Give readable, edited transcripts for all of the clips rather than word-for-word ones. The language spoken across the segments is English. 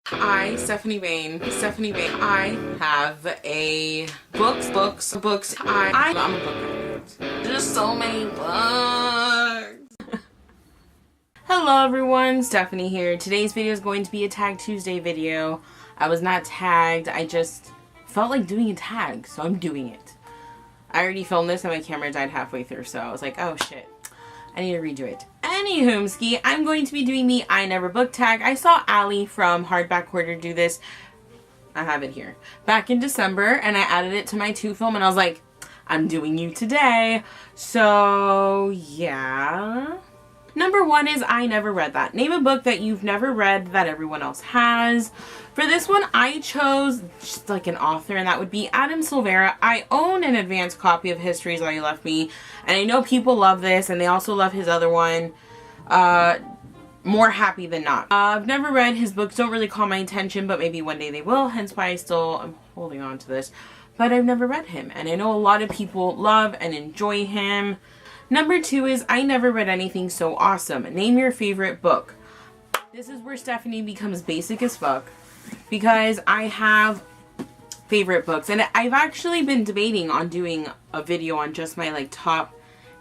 Stephanie Bain, I have a books. I'm a book addict. There's so many books. Hello everyone, Stephanie here. Today's video is going to be a Tag Tuesday video. I was not tagged, I just felt like doing a tag, so I'm doing it. I already filmed this and my camera died halfway through, so I was like, oh shit, I need to redo it. Anywhoomski, I'm going to be doing the I Never Book tag. I saw Allie from Hardback Hoarder do this. I have it here. Back in December, and I added it to my to film, and I was like, I'm doing you today. So, yeah. Number 1 is I Never Read That. Name a book that you've never read that everyone else has. For this one, I chose just like an author, and that would be Adam Silvera. I own an advanced copy of History's All You Left Me, and I know people love this, and they also love his other one, More Happy Than Not. I've never read his books, don't really call my attention, but maybe one day they will, hence why I'm holding on to this. But I've never read him, and I know a lot of people love and enjoy him. Number 2 is I Never Read Anything So Awesome. Name your favorite book. This is where Stephanie becomes basic as fuck, because I have favorite books, and I've actually been debating on doing a video on just my like top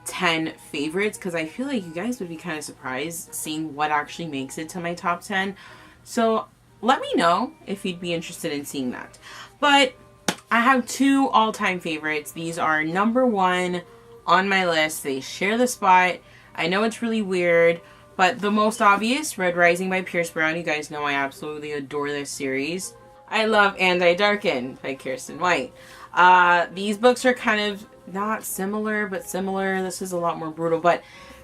10 favorites, because I feel like you guys would be kind of surprised seeing what actually makes it to my top 10. So let me know if you'd be interested in seeing that. But I have 2 all-time favorites. These are number 1 on my list. They share the spot. I know it's really weird, but the most obvious, Red Rising by Pierce Brown. You guys know I absolutely adore this series. I love And I Darken by Kirsten White. These books are kind of not similar, but similar. This is a lot more brutal, but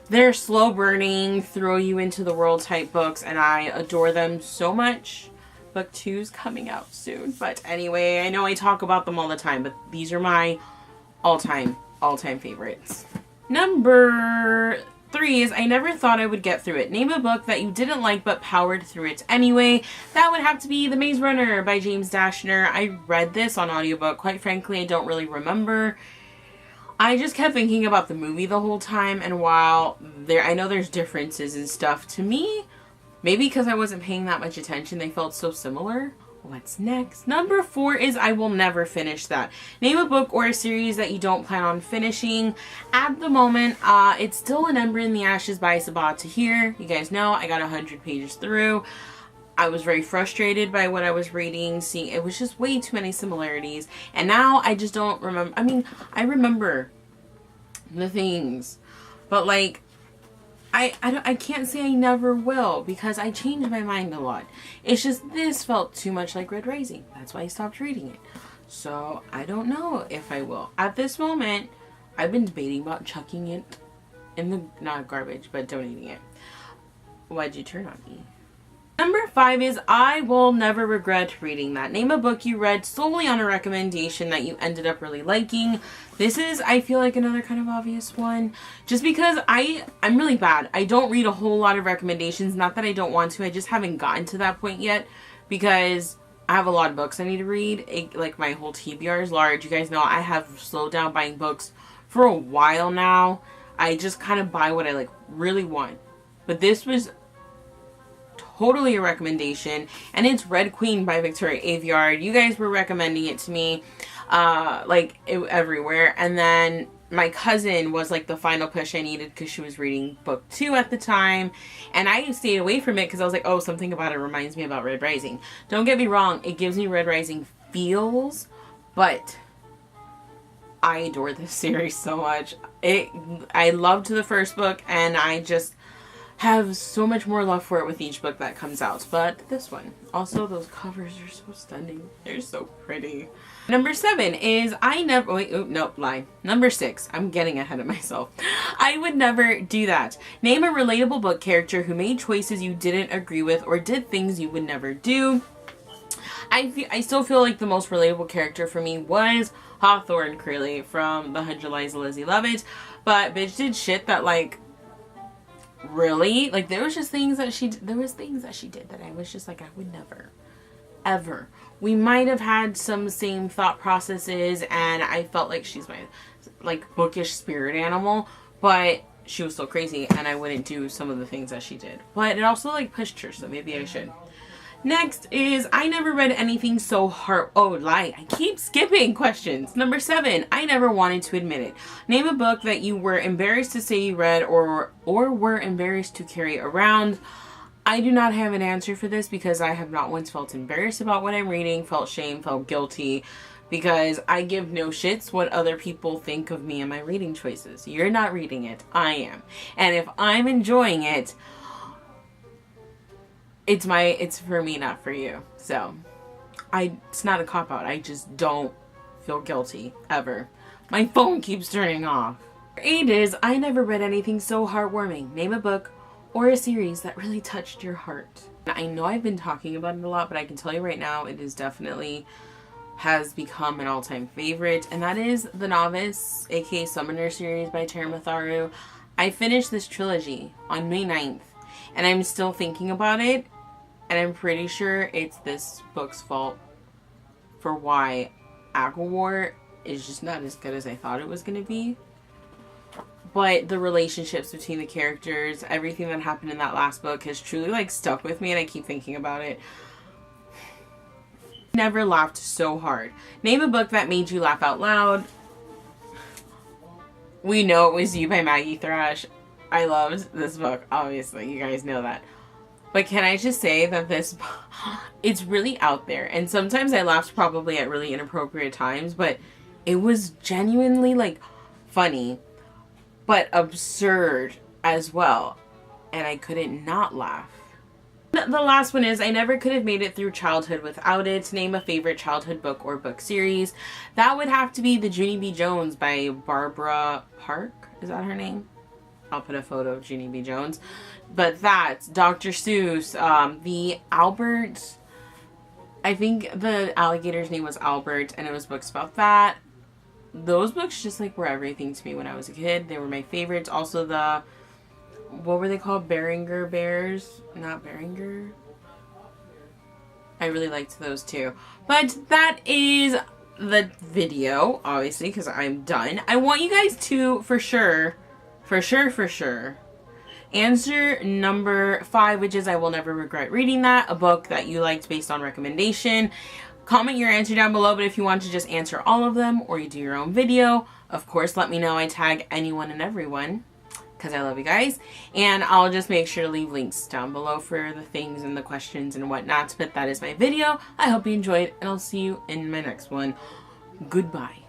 they're slow burning, throw you into the world type books, and I adore them so much. Book 2's coming out soon. But anyway, I know I talk about them all the time, but these are my all-time favorites. Number 3 is I Never Thought I Would Get Through It. Name a book that you didn't like but powered through it anyway. That would have to be The Maze Runner by James Dashner. I read this on audiobook. Quite frankly, I don't really remember. I just kept thinking about the movie the whole time, and while I know there's differences and stuff, to me, maybe because I wasn't paying that much attention, they felt so similar. What's next? Number 4 is I Will Never Finish That. Name a book or a series that you don't plan on finishing. At the moment, it's still An Ember in the Ashes by Sabaa Tahir. You guys know I got 100 pages through. I was very frustrated by what I was reading, seeing it was just way too many similarities. And now I just don't remember. I mean, I remember the things, but like, I can't say I never will, because I change my mind a lot. It's just this felt too much like Red Rising. That's why I stopped reading it. So I don't know if I will. At this moment, I've been debating about chucking it in the, not garbage, but donating it. Why'd you turn on me? Number 5 is I Will Never Regret Reading That. Name a book you read solely on a recommendation that you ended up really liking. This is, I feel like, another kind of obvious one. Just because I'm really bad. I don't read a whole lot of recommendations. Not that I don't want to. I just haven't gotten to that point yet, because I have a lot of books I need to read. Like, my whole TBR is large. You guys know I have slowed down buying books for a while now. I just kind of buy what I like really want. But this was totally a recommendation, and it's Red Queen by Victoria Aveyard. You guys were recommending it to me everywhere, and then my cousin was like the final push I needed, because she was reading book 2 at the time, and I stayed away from it because I was like, oh, something about it reminds me about Red Rising. Don't get me wrong, it gives me Red Rising feels, but I adore this series so much. I loved the first book, and I just have so much more love for it with each book that comes out. But this one, also those covers are so stunning. They're so pretty. Number 7 is Number 6. I'm getting ahead of myself. I Would Never Do That. Name a relatable book character who made choices you didn't agree with or did things you would never do. I still feel like the most relatable character for me was Hawthorne Creeley from The 100 Lies of Lizzie Lovett. But bitch did shit that, like, really, like, there was things that she did that I was just like, I would never, ever. We might have had some same thought processes, and I felt like she's my, like, bookish spirit animal, but she was so crazy, and I wouldn't do some of the things that she did. But it also, like, pushed her, so maybe I should. Next is I never read anything so I keep skipping questions. Number 7, I never wanted to admit it. Name a book that you were embarrassed to say you read or were embarrassed to carry around. I do not have an answer for this because I have not once felt embarrassed about what I'm reading, felt shame, felt guilty, because I give no shits what other people think of me and my reading choices. You're not reading it, I am. And if I'm enjoying it, it's for me, not for you. So it's not a cop-out. I just don't feel guilty ever. My phone keeps turning off. 8 is I never read anything so heartwarming. Name a book or a series that really touched your heart. I know I've been talking about it a lot, but I can tell you right now, it is definitely has become an all-time favorite, and that is The Novice, aka Summoner series by Tara Matharu. I finished this trilogy on May 9th, and I'm still thinking about it, and I'm pretty sure it's this book's fault for why Aquawar is just not as good as I thought it was going to be. But the relationships between the characters, everything that happened in that last book has truly like stuck with me, and I keep thinking about it. Never laughed so hard. Name a book that made you laugh out loud. We Know It Was You by Maggie Thrash. I loved this book, obviously. You guys know that. But can I just say that this, it's really out there. And sometimes I laughed probably at really inappropriate times, but it was genuinely like funny, but absurd as well. And I couldn't not laugh. The last one is I never could have made it through childhood without it. Name a favorite childhood book or book series. That would have to be The Junie B. Jones by Barbara Park. Is that her name? I'll put a photo of Junie B. Jones. But that's Dr. Seuss. The Albert, I think the alligator's name was Albert, and it was books about that. Those books just like were everything to me when I was a kid. They were my favorites. Also the, what were they called? Beringer Bears? Not Beringer. I really liked those too. But that is the video, obviously, because I'm done. I want you guys to, for sure, answer number 5, which is I Will Never Regret Reading That, a book that you liked based on recommendation. Comment your answer down below, but if you want to just answer all of them or you do your own video, of course, let me know. I tag anyone and everyone because I love you guys. And I'll just make sure to leave links down below for the things and the questions and whatnot. But that is my video. I hope you enjoyed, and I'll see you in my next one. Goodbye.